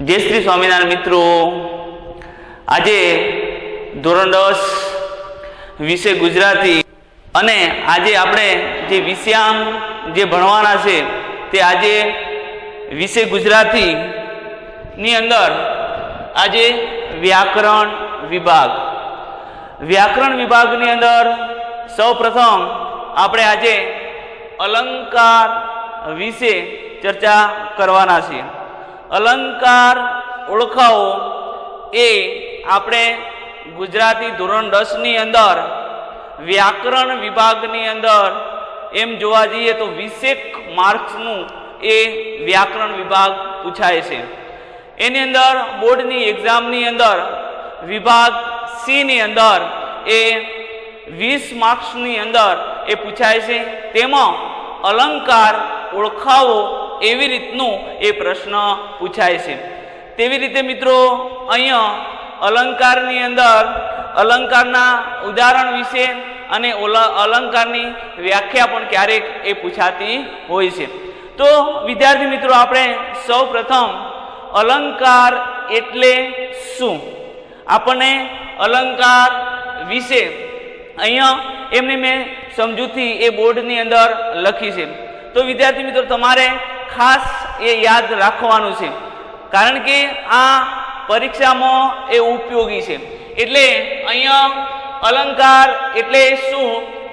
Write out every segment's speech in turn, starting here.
जय श्री स्वामीनारायण मित्रों, आज धोरण 10 विषय गुजराती अने आज आपणे जे विषयांग जे भणवाना छे ते आज विषय गुजराती नी अंदर आज व्याकरण विभाग नी अंदर सौ प्रथम आपणे आज अलंकार विषे चर्चा करवाना छे। अलंकार ओळखावो ए आपणे गुजराती धोरण 10 नी अंदर व्याकरण विभागनी अंदर एम जोवा जईए तो 20 मार्क्सनु ए व्याकरण विभाग पूछाय छे। एनी अंदर बोर्डनी एक्जामनी अंदर विभाग सी नी अंदर ए 20 मार्क्सनी अंदर ए पूछाय छे। तेमां अलंकार ओळखावो एवी रीतनो ए प्रश्न पूछाय छे। तेवी रीते मित्रों अहींया अलंकारनी अंदर अलंकारना उदाहरण विषे अने अलंकारनी व्याख्या पण क्यारेक ए पूछाती होय छे। तो विद्यार्थी मित्रों आपणे सौ प्रथम अलंकार एटले शुं आपणे अलंकार विषे अहींया एमने मैं समजूती ए बोर्डनी अंदर लखी छे। तो विद्यार्थी मित्रों तमारे खास ये याद राखवानुं छे, कारण के आ परीक्षामां ए उपयोगी छे। एटले अहींया अलंकार एटले शुं,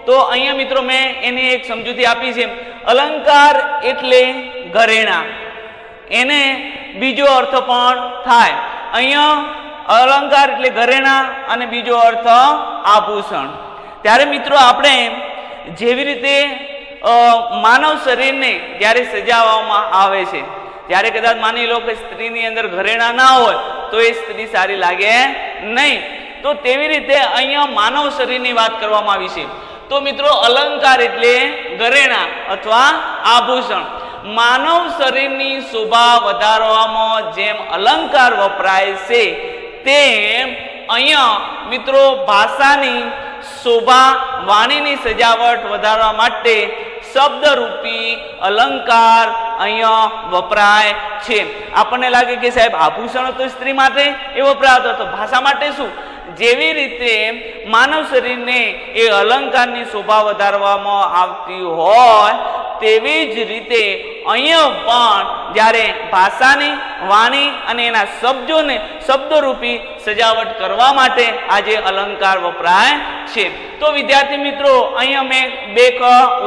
तो अहींया मित्रों मैं एनी एक समजूती आपी छे। अलंकार एटले घरेणा, एने बीजो अर्थ पण थाय। अहींया अलंकार एटले घरेणा अने बीजो अर्थ आभूषण। त्यारे मित्रों आपणे जेवी रीते मानव शरीर ने ज्यारे सजाववामां आवे छे, त्यारे कदाच मानी लो कि स्त्रीनी अंदर घरेणा ना होय तो ए स्त्री सारी लागे नहीं। तो तेवी रीते अहींया मानव शरीरनी वात करवामां आवी छे। तो मित्रों अलंकार एटले घरेणा अथवा आभूषण। मानव शरीरनी शोभा वधारवामां जेम अलंकार वपराय छे तेम अहींया मित्रों भाषानी शोभा वाणीनी सजावट वधारवा माटे शब्दरूपी अलंकार अहींया वपराय छे। आपने लागे कि साहेब आभूषण तो स्त्री माटे ए वपरातो, तो भाषा माटे शुं? जेवी रीते मानव शरीर ने ए अलंकारनी शोभा वधारवामां आवती होय तेवी ज रीते अहींया पण ज्यारे भाषानी वाणी अने एना शब्दोने शब्दरूपी सजावट करवा माटे आजे अलंकार वपराय छे। तो विद्यार्थी मित्रों अहींया मैं बे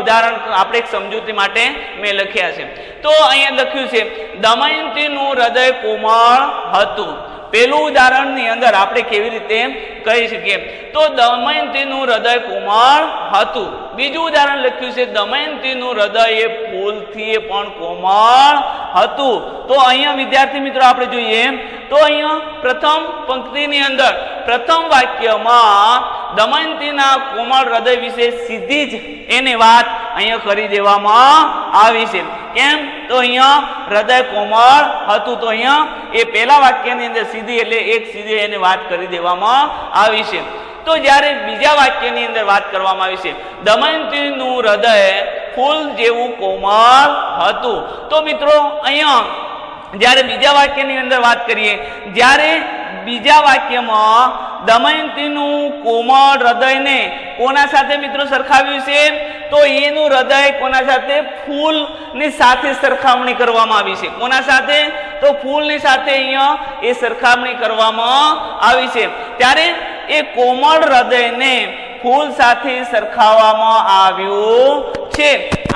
उदाहरण आपणे समजूती माटे मैं लख्या छे। तो अहींया लख्युं छे दमयंतीनुं हृदय कोमल हतुं। पहेલું ઉદાહરણની અંદર આપણે કેવી રીતે કહી શકીએ તો દમયંતીનું હૃદય કોમળ હતું। બીજું ઉદાહરણ લખ્યું છે દમયંતીનું હૃદય એ ફૂલથી પણ કોમળ હતું। તો અહીંયા વિદ્યાર્થી મિત્રો આપણે જોઈએ તો અહીંયા પ્રથમ પંક્તિની અંદર પ્રથમ વાક્યમાં દમયંતીના કોમળ હૃદય વિશે સીધી જ એની વાત અહીંયા કરી દેવામાં આવી છે। કેમ? તો અહીંયા હૃદય કોમળ હતું, તો અહીંયા એ પહેલા વાક્યની અંદર સીધી એટલે એક સીધી એને વાત કરી દેવામાં આવી છે। તો જ્યારે બીજા વાક્યની અંદર વાત કરવામાં આવી છે દમયંતીનું હૃદય ફૂલ જેવું કોમળ હતું। તો મિત્રો અહીંયા જ્યારે બીજા વાક્યની અંદર વાત કરીએ, જ્યારે બીજા વાક્યમાં દમયંતીનું કોમળ હૃદયને કોના સાથે મિત્રો સરખાવ્યું છે? તો એનું હૃદય કોના સાથે? ફૂલની સાથે સરખામણી કરવામાં આવી છે। કોના સાથે? તો ફૂલની સાથે અહીંયા એ સરખામણી કરવામાં આવી છે। ત્યારે એ કોમળ હૃદયને ફૂલ સાથે સરખાવવામાં આવ્યું છે।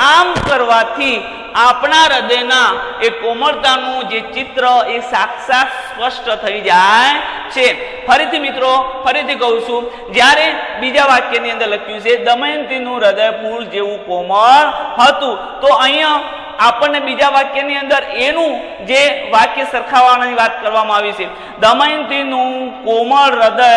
આમ કરવાથી આપણા હૃદયના એ કોમળતાનું જે ચિત્ર એ સાક્ષાત સ્પષ્ટ થઈ જાય છે। ફરીથી મિત્રો ફરીથી કહું છું, જ્યારે બીજા વાક્યની અંદર લખ્યું છે દમયંતીનું હૃદય ફૂલ જેવું કોમળ હતું, તો અહીંયા આપણને બીજા વાક્યની અંદર એનું જે વાક્ય સરખાવવાની વાત કરવામાં આવી છે દમયંતીનું કોમળ હૃદય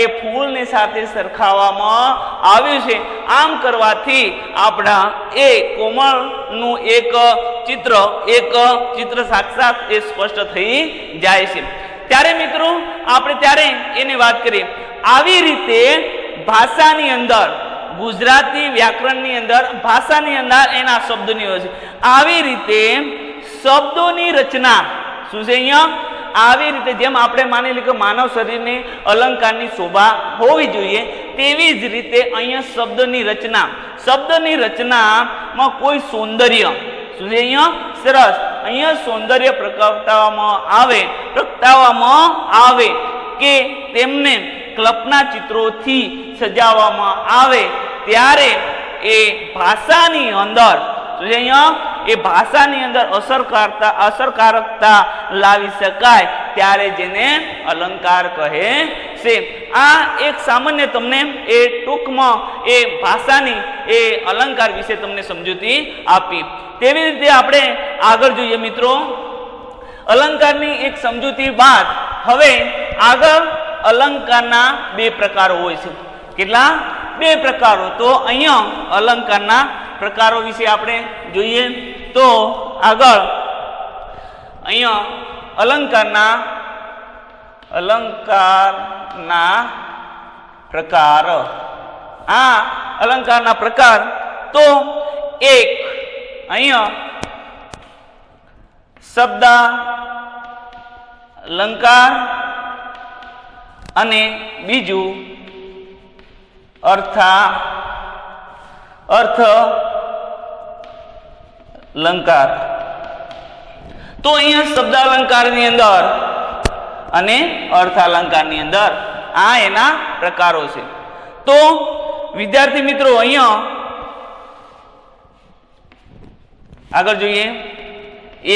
એ ફૂલની સાથે સરખાવવામાં આવ્યું છે। આમ કરવાથી આપણા એ કોમળનું એક ચિત્ર સાક્ષાત એ સ્પષ્ટ થઈ જાય છે। ત્યારે મિત્રો આપણે ત્યારે એની વાત કરીએ આવી રીતે ભાષાની અંદર गुजराती व्याकरणनी अंदर भाषानी अंदर एना शब्दोनी होय छे। आवी रीते शब्दोनी रचना शुं छे? अहींया આવી રીતે જેમ આપણે માની લઈએ કે માનવ શરીરને અલંકારની શોભા હોવી જોઈએ, તેવી જ રીતે અહીંયા શબ્દની રચનામાં કોઈ સૌંદર્ય શું છે? અહીંયા સરસ અહીંયા સૌંદર્ય પ્રગટાવવામાં આવે કે તેમને કલ્પના ચિત્રોથી સજાવવામાં આવે, ત્યારે એ ભાષાની અંદર એ ભાષાની અંદર અસરકારકતા લાવી શકાય, ત્યારે જેને અલંકાર કહે છે. આ એક સામાન્ય તમને એ ટૂંકમાં એ ભાષાની એ અલંકાર વિશે તમને સમજૂતી આપી. તેવી રીતે આપણે આગળ જોઈએ મિત્રો. અલંકારની એક સમજૂતી બાદ હવે આગળ અલંકારના બે પ્રકારો હોય છે. કેટલા? બે પ્રકારો. તો અહીંયા અલંકારના પ્રકારો વિશે આપણે જોઈએ. તો આગળ અહીંયા અલંકારના પ્રકાર. આ અલંકારના પ્રકાર તો એક અહીંયા શબ્દ અલંકાર અને બીજું અર્થ અલંકાર. તો અહીંયા શબ્દ અલંકારની અંદર અને અર્થ અલંકારની અંદર આ એના પ્રકારો છે. તો વિદ્યાર્થી મિત્રો અહીંયા આગળ જોઈએ.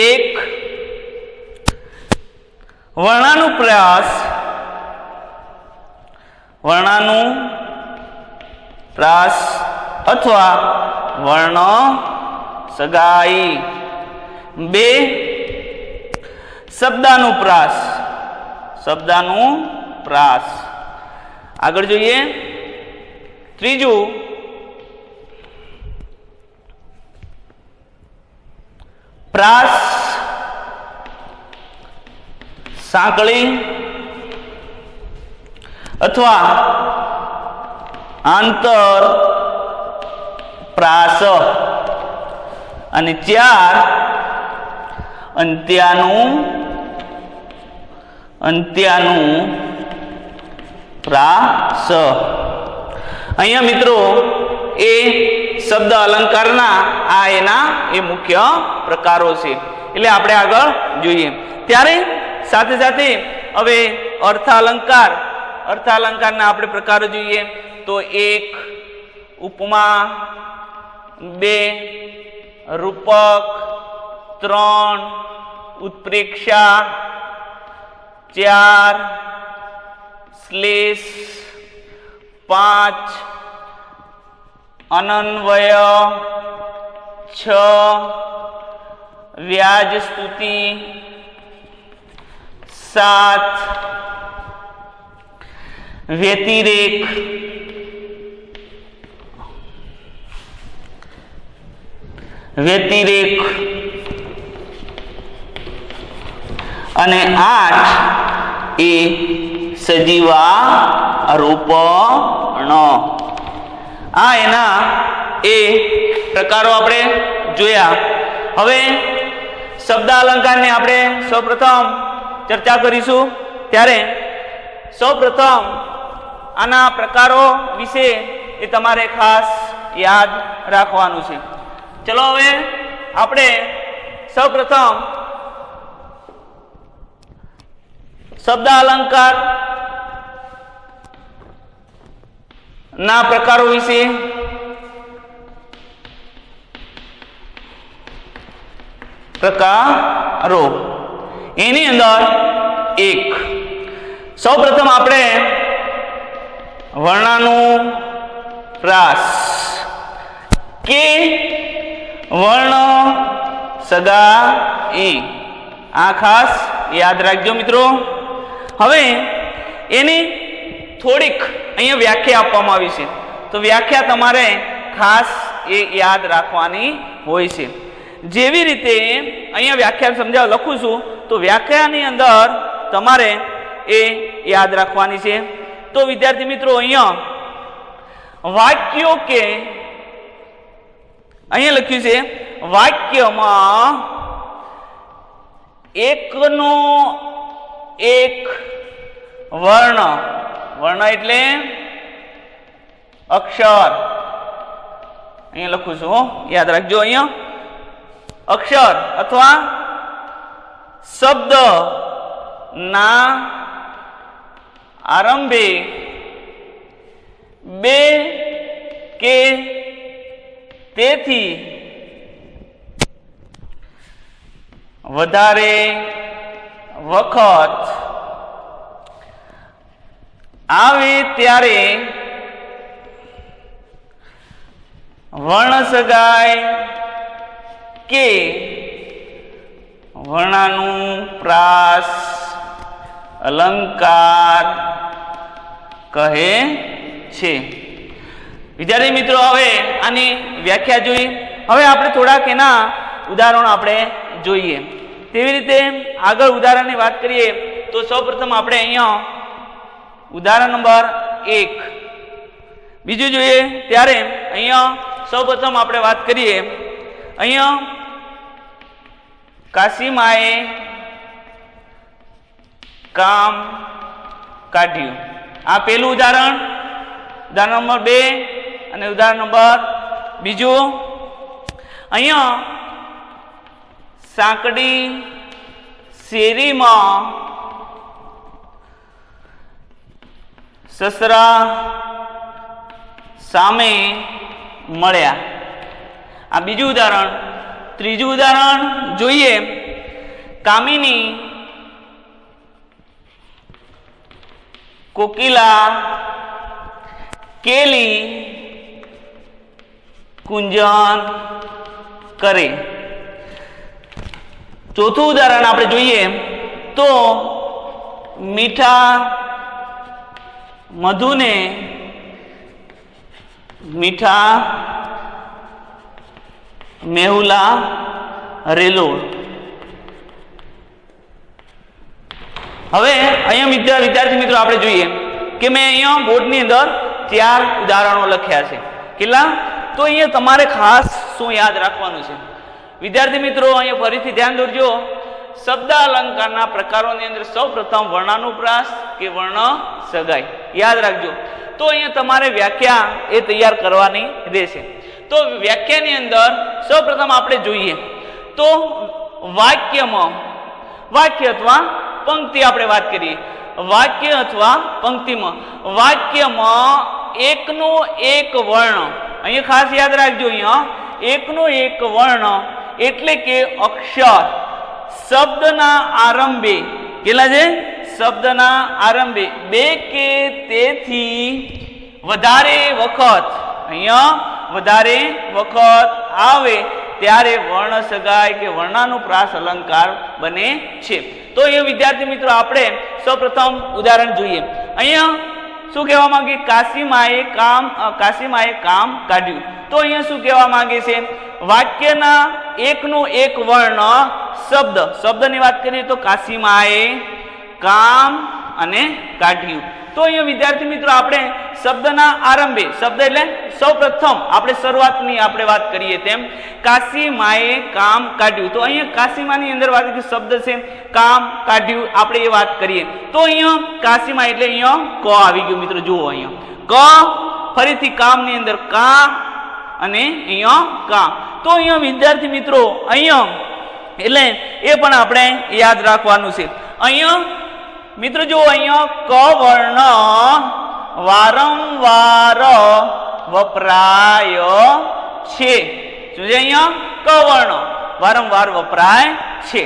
એક વર્ણાનુપ્રાસ અથવા વર્ણ સગાઈ. બે શબ્દાનુપ્રાસ. આગળ જોઈએ. ત્રીજું પ્રાસ સાંકળી અથવા આંતર પ્રાસ. અને ચાર અંત્યાનું પ્રાસ. અહીંયા મિત્રો એ શબ્દ અલંકારના આ એના એ મુખ્ય પ્રકારો છે. એટલે આપણે આગળ જોઈએ. ત્યારે સાથે સાથે હવે અર્થાલંકારના આપણે પ્રકારો જોઈએ. તો એક ઉપમા, બે રૂપક, ત્રણ ઉત્પ્રેક્ષા, ચાર શ્લેષ, પાંચ અનન્વય, છ વ્યાજ સ્તુતિ, સાત વ્યતિરેક, અને આઠ એ સજીવારોપણ. આ એના એ પ્રકારો આપણે જોયા. હવે શબ્દ અલંકારની આપણે સૌપ્રથમ ચર્ચા કરીશું. ત્યારે સૌપ્રથમ આના પ્રકારો વિશે એ તમારે ખાસ યાદ રાખવાનું છે. ચલો હવે આપણે સૌપ્રથમ શબ્દ અલંકાર ના પ્રકારો વિશે એની અંદર એક સૌપ્રથમ આપણે વર્ણાનુપ્રાસ કે વર્ણ સગાઈ. આ ખાસ યાદ રાખજો મિત્રો. હવે એની થોડીક અહીંયા વ્યાખ્યા આપવામાં આવી છે. તો વ્યાખ્યા તમારે ખાસ એ યાદ રાખવાની હોય છે. જેવી રીતે અહીંયા વ્યાખ્યા સમજાવ લખું છું, તો વ્યાખ્યાની અંદર તમારે એ યાદ રાખવાની છે. તો વિદ્યાર્થી મિત્રો અહીંયા વાક્યો કે અહીંયા લખ્યું છે વાક્યમાં એકનો એક વર્ણ, વર્ણ એટલે અક્ષર, અહીંયા લખું છું, યાદ રાખજો, અહીંયા અક્ષર અથવા શબ્દ ના આરંભે બે કે તેથી વધારે વખત આવે ત્યારે વર્ણસગાય કે વર્ણાનુપ્રાસ અલંકાર કહે છે. વિદ્યાર્થી મિત્રો, હવે આની વ્યાખ્યા જોઈ. હવે આપણે થોડાક એના ઉદાહરણો આપણે જોઈએ. તેવી રીતે આગળ ઉદાહરણની વાત કરીએ તો સૌપ્રથમ આપણે અહીંયા ઉદાહરણ નંબર 1 બીજું જોઈએ. ત્યારે અહીંયા સૌપ્રથમ આપણે વાત કરીએ, અહીંયા કાશીમાએ કામ કાઢ્યું. આ પહેલું ઉદાહરણ, ઉદાહરણ નંબર 2 અને ઉદાહરણ નંબર બીજું. અહીંયા સાંકડી શેરીમાં સસરા સામે મળ્યા. આ બીજું ઉદાહરણ. ત્રીજું ઉદાહરણ જોઈએ, કામિની કોકિલા કેલી કુંજન કરે. ચોથું ઉદાહરણ આપણે જોઈએ તો મીઠા મધુને મીઠા મેહુલા રેલોડ. હવે અહીંયા વિદ્યાર્થી મિત્રો આપણે જોઈએ કે મેં અહીંયા બોર્ડની અંદર 4 ઉદાહરણો લખ્યા છે. કેટલા? તો અહીંયા તમારે ખાસ શું યાદ રાખવાનું છે વિદ્યાર્થી મિત્રો, અહીંયા ફરીથી ધ્યાન દોરજો. શબ્દ અલંકારના પ્રકારોની અંદર સૌપ્રથમ વર્ણાનુપ્રાસ કે વર્ણ સગાઈ યાદ રાખજો. તો અહીંયા તમારે વ્યાખ્યા એ તૈયાર કરવાની રહેશે. તો વ્યાખ્યાની અંદર સૌપ્રથમ આપણે જોઈએ તો વાક્યમાં, વાક્ય અથવા પંક્તિ આપણે વાત કરીએ. વાક્ય અથવા પંક્તિમાં, વાક્યમાં એકનો એક વર્ણ, અહીંયા ખાસ યાદ રાખજો, અહીંયા એકનો એક વર્ણ એટલે કે અક્ષર શબ્દના આરંભે, કેટલા છે? શબ્દના આરંભે બે કે તેથી વધારે વખત, અહીંયા વધારે વખત આવે ત્યારે વર્ણ સગાઈ કે વર્ણાનુપ્રાસ અલંકાર બને છે. તો એ વિદ્યાર્થી મિત્રો આપણે સૌપ્રથમ ઉદાહરણ જોઈએ. અહીંયા શું કહેવા માંગે? કાશીમાએ કામ કાઢ્યું. તો અહીંયા શું કહેવા માંગે છે? વાક્યના એકનો એક વર્ણ શબ્દ, શબ્દની વાત કરીએ તો કાશીમાએ કામ અને કાઢ્યું. તો અહીંયા વિદ્યાર્થી મિત્રો આપણે શબ્દના આરંભે, શબ્દ એટલે સૌપ્રથમ આપણે શરૂઆતની આપણે વાત કરીએ તેમ કાશીમાએ કામ કાઢ્યું. તો અહીંયા કાશીમાની અંદર વાત કરી શબ્દ છે કામ કાઢ્યું, આપણે એ વાત કરીએ તો અહીંયા કાશીમા એટલે અહીંયા ક આવી ગયું. મિત્રો જુઓ અહીંયા ક, ફરીથી કામની અંદર કા અને અહીંયા કા. તો અહીંયા વિદ્યાર્થી મિત્રો અહીંયા એટલે એ પણ આપણે યાદ રાખવાનું છે. અહીંયા મિત્રો જો અહીંયા ક વર્ણ વારંવાર વપરાય છે. શું છે? અહીંયા ક વર્ણ વારંવાર વપરાય છે.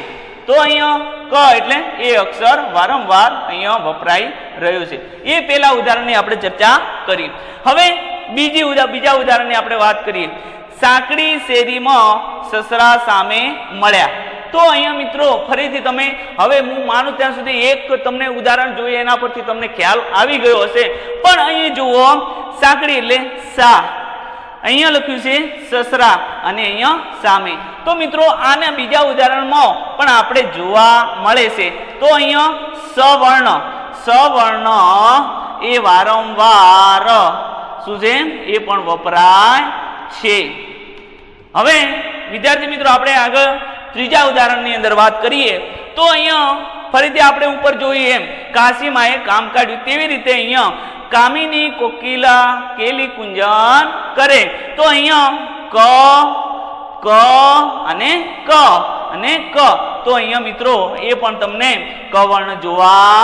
તો અહીંયા ક એટલે એ અક્ષર વારંવાર અહીંયા વપરાઈ રહ્યો છે. એ પેલા ઉદાહરણની આપણે ચર્ચા કરી. હવે બીજા ઉદાહરણની આપણે વાત કરીએ. સાંકડી શેરીમાં સસરા સામે મળ્યા. તો અહીંયા મિત્રો ફરીથી તમે, હવે હું માનું ત્યાં સુધી એક તમને ઉદાહરણ જોઈએ, એના પરથી તમને ખ્યાલ આવી ગયો હશે. પણ અહીં જુઓ, સાંકડી એટલે સા, અહીંયા લખ્યું છે સસરા અને અહીંયા સામે. તો મિત્રો આના બીજા ઉદાહરણમાં પણ આપણે જોવા મળે છે. તો અહીંયા સવર્ણ એ વારંવાર શું છે? એ પણ વપરાય છે. હવે વિદ્યાર્થી મિત્રો આપણે આગળ ત્રીજા ઉદાહરણની અંદર વાત કરીએ તો અહીંયા ફરીથી આપણે ઉપર જોઈએ એમ કાશીમાએ કામ કાઢ્યું તેવી રીતે અહીંયા કામિની કોકિલા કેલી કુંજન કરે. તો અહીંયા ક અને ક અને ક. તો અહીંયા મિત્રો એ પણ તમને ક વર્ણ જોવા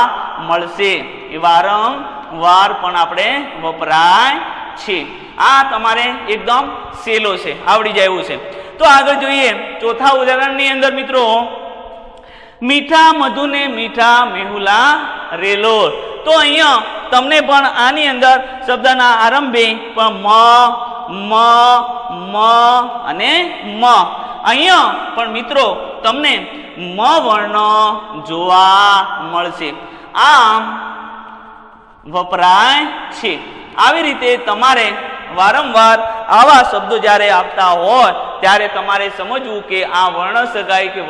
મળશે. એ વારંવાર પણ આપણે વપરાય છે. આ તમારે એકદમ સહેલો છે, આવડી જાય એવું છે. તો આગળ જોઈએ ચોથા ઉદાહરણની અંદર મિત્રો મીઠા મધુને મીઠા મેહુલા રેલોલ. તો અહીંયા તમને પણ આની અંદર શબ્દના આરંભે પણ મ અને મ. અહીંયા પણ મિત્રો તમને મ વર્ણ જોવા મળશે. આમ વપરાય છે. આવી રીતે તમારે વારંવાર આવા શબ્દો જ્યારે આપતા હોય ત્યારે તમારે સમજવું કે આ વર્ણ સગાઈ કે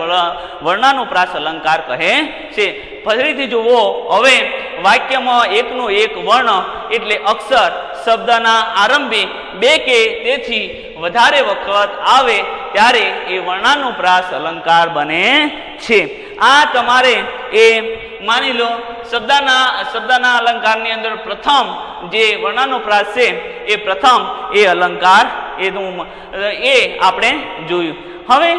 વર્ણાનુપ્રાસ અલંકાર કહે છે. ફરીથી જુઓ, હવે વાક્યમાં એકનો એક વર્ણ એટલે અક્ષર શબ્દના આરંભે બે કે તેથી વધારે વખત આવે ત્યારે એ વર્ણાનુપ્રાસ અલંકાર બને છે. આ તમારે એ માની લો શબ્દના અલંકારની અંદર પ્રથમ જે વર્ણાનુપ્રાસ છે એ પ્રથમ એ અલંકાર એ આપણે જોયું. હવે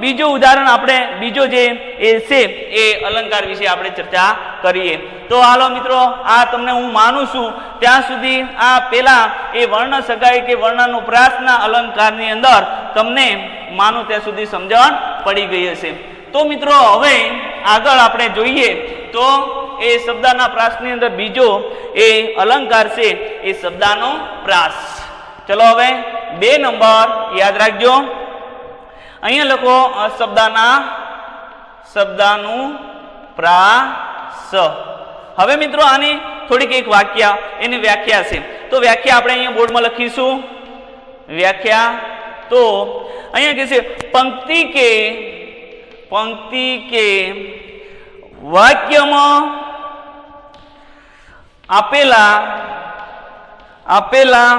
બીજું ઉદાહરણ આપણે બીજો જે એ છે એ અલંકાર વિશે આપણે ચર્ચા કરીએ. તો હાલો મિત્રો, આ તમને હું માનું છું ત્યાં સુધી આ પેલા એ વર્ણ સગાઈ કે વર્ણાનુપ્રાસના અલંકારની અંદર તમને માનું ત્યાં સુધી સમજણ પડી ગઈ હશે. તો મિત્રો હવે આગળ આપણે જોઈએ તો એ શબ્દના પ્રાસની અંદર બીજો એ અલંકાર છે એ શબ્દાનો પ્રાસ. ચલો હવે 2 નંબર યાદ રાખજો. અહીંયા લખો શબ્દાનું પ્રાસ. હવે મિત્રો આની થોડીક એક એની વ્યાખ્યા છે. તો વ્યાખ્યા આપણે અહીંયા બોર્ડમાં લખીશું. વ્યાખ્યા તો અહીંયા કહે છે પંક્તિ કે વાક્યમાં આપેલા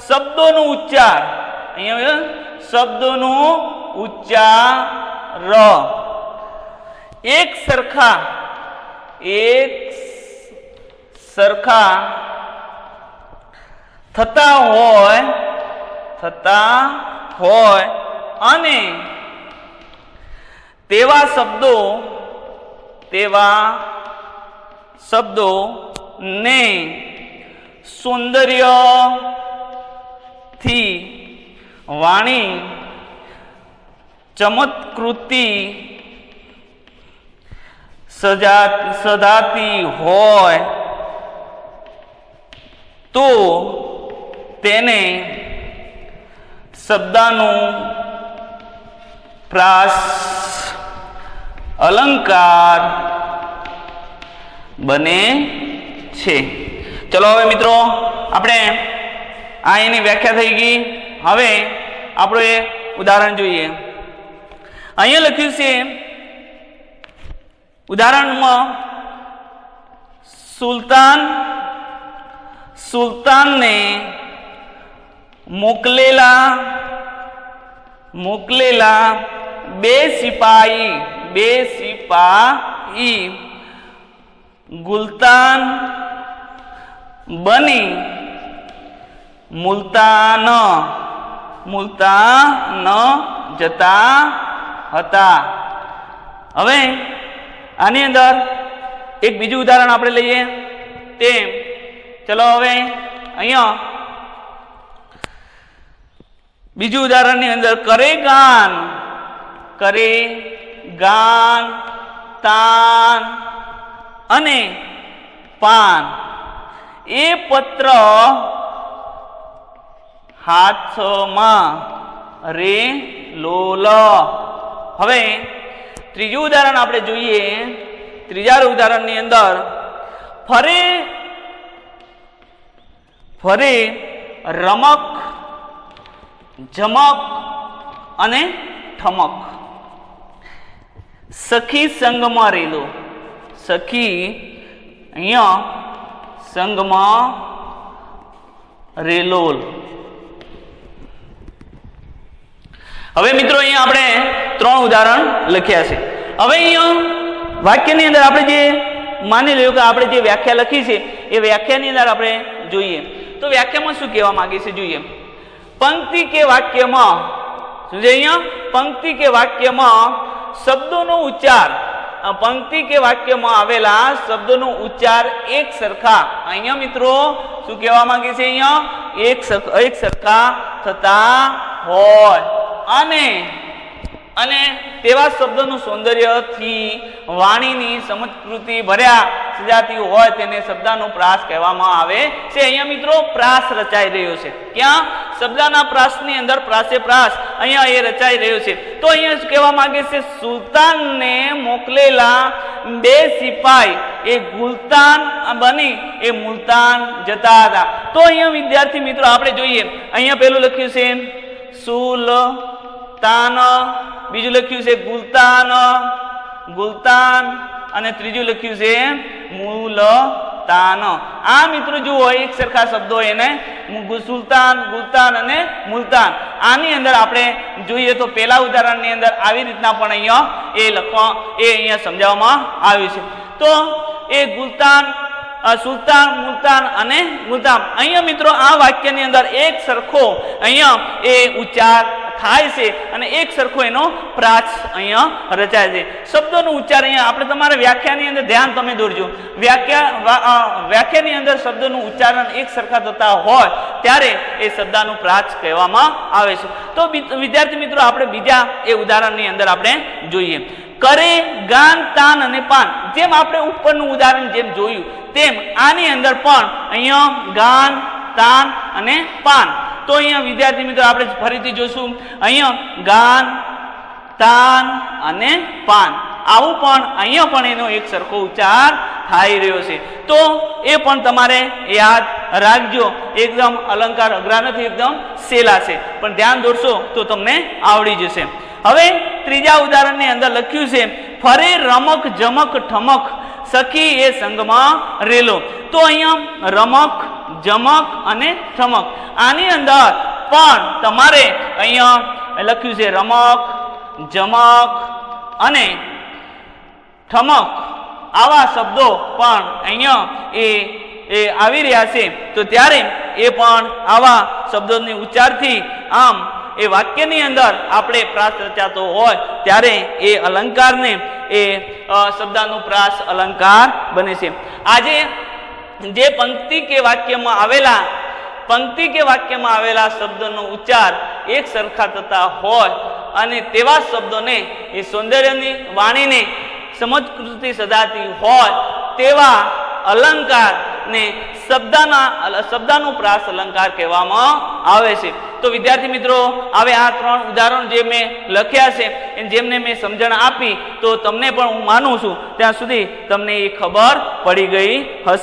શબ્દોનું ઉચ્ચાર, અહીંયા શબ્દોનું ઉચ્ચાર એક સરખા થતા હોય અને તેવા શબ્દો ને સૌંદર્યથી વાણી ચમત્કૃતિ સજાતી હોય તો તેને શબ્દાનું પ્રાસ અલંકાર બને છે. ચલો હવે મિત્રો આપણે આ એની વ્યાખ્યા થઈ ગઈ. હવે આપણે એ ઉદાહરણ જોઈએ. અહીંયા લખ્યું છે ઉદાહરણમાં સુલતાનને મોકલેલા બે સિપાહી ગુલતાન બની મુલતાન જતા હતા. હવે આની અંદર એક બીજું ઉદાહરણ આપણે લઈએ. ચલો હવે અહીંયા બીજું ઉદાહરણની અંદર કરે ગાન તાન અને પાન એ પત્ર હાથમાં રે લોલ. હવે ત્રીજું ઉદાહરણ આપણે જોઈએ. ત્રીજા ઉદાહરણની અંદર ફરે રમક જમક અને ઠમક સખી સંગમાં રેલો. સખી અહીંયા સંગમાં રેલોલ. હવે મિત્રો અહીંયા આપણે 3 ઉદાહરણ લખ્યા છે. હવે અહીંયા વાક્યની અંદર આપણે જે માની લ્યો કે આપણે જે વ્યાખ્યા લખી છે એ વ્યાખ્યાની અંદર આપણે જોઈએ તો વ્યાખ્યામાં શું કહેવા માંગે છે જોઈએ. પંક્તિ કે વાક્યમાં શું છે અહીંયા? પંક્તિ કે વાક્યમાં શબ્દોનો ઉચ્ચાર, પંક્તિ કે વાક્યમાં આવેલા શબ્દોનો ઉચ્ચાર એક સરખા, અહીંયા મિત્રો શું કહેવા માંગે છે? અહીંયા એક સરખા થતા હોય અને તેવા શબ્દોનું સૌંદર્યથી વાણીની સમજકૃતિ ભર્યા સજાતી હોય તેને શબ્દાનું પ્રાસ કહેવામાં આવે છે. અહીંયા મિત્રો પ્રાસ રચાઈ રહ્યો છે. ક્યાં? શબ્દના પ્રાસની અંદર પ્રાસે પ્રાસ અહીંયા એ રચાઈ રહ્યો છે. તો અહીંયા શું કહેવા માંગે છે? સુલતાનને મોકલેલા બે સિપાઈ એ ગુલતાન બની એ મુલતાન જતા હતા. તો અહીંયા વિદ્યાર્થી મિત્રો આપણે જોઈએ, અહીંયા પેલું લખ્યું છે સુલતાન, બીજું લખ્યું છે ગુલતાન અને ત્રીજું લખ્યું છે મુલતાન. આ મિત્રો જુઓ એક સરખા શબ્દો એને સુલતાન, ગુલતાન અને મુલતાન. આની અંદર આપણે જોઈએ તો પેલા ઉદાહરણની અંદર આવી રીતના પણ અહીંયા અહીંયા સમજાવવામાં આવ્યું છે. તો એ ગુલતાન, સુલતાન, મુલતાન અને મુલતાન, અહીંયા મિત્રો આ વાક્યની અંદર એક સરખો અહીંયા એ ઉચ્ચાર થાય છે અને એક સરખો એનો પ્રાસ અહીંયા રચાય છે. શબ્દોનો ઉચ્ચાર અહીંયા આપણે તમારે વ્યાખ્યાની અંદર ધ્યાન તમે દોરજો. વ્યાખ્યાની અંદર શબ્દોનું ઉચ્ચારણ એક સરખા થતા હોય ત્યારે એ શબ્દનું પ્રાસ કહેવામાં આવે છે. તો વિદ્યાર્થી મિત્રો આપણે બીજા એ ઉદાહરણની અંદર આપણે જોઈએ. કરે, ગાન, તાન અને પાન. જેમ આપણે ઉપરનું ઉદાહરણ જેમ જોયું તેમ આની અંદર પણ અહીંયા ગાન, તાન અને પાન. તો અહીંયા વિદ્યાર્થી મિત્રો આપણે ફરીથી જોશું, અહીંયા ગાન, તાન અને પાન, આવું પણ અહીંયા પણ એનો એક સરખો ઉચ્ચાર થઈ રહ્યો છે. તો એ પણ તમારે યાદ રાખજો. એકદમ અલંકાર અઘરા નથી, એકદમ સહેલા છે, પણ ધ્યાન દોરશો તો તમને આવડી જશે. હવે ત્રીજા ઉદાહરણની અંદર લખ્યું છે ફરે રમક જમક ઠમક સખી એ સંગમાં રેલો. તો અહીંયા રમક, જમક અને ઠમક, આની અંદર પણ તમારે અહીંયા લખ્યું છે રમક, જમક અને ઠમક, આવા શબ્દો પણ અહીંયા એ આવી રહ્યા છે. તો ત્યારે એ પણ આવા શબ્દોની ઉચ્ચારથી આમ એ વાક્યની અંદર આપણે પ્રાસ રચાતો હોય ત્યારે એ અલંકારને એ શબ્દનું પ્રાસ અલંકાર બને છે. આજે જે પંક્તિ કે વાક્યમાં આવેલા શબ્દનો ઉચ્ચાર એક સરખા થતા હોય અને તેવા શબ્દોને એ સૌંદર્યની વાણીને સમજકૃતિ સદાતી હોય તેવા અલંકારને શબ્દનો પ્રાસ અલંકાર કહેવામાં આવે છે. તો વિદ્યાર્થી મિત્રો હવે આ ત્રણ ઉદાહરણ જે મેં લખ્યા છે જેમને મેં સમજણ આપી તો તમને પણ હું માનું છું ત્યાં સુધી તમને એ ખબર પડી ગઈ હશે.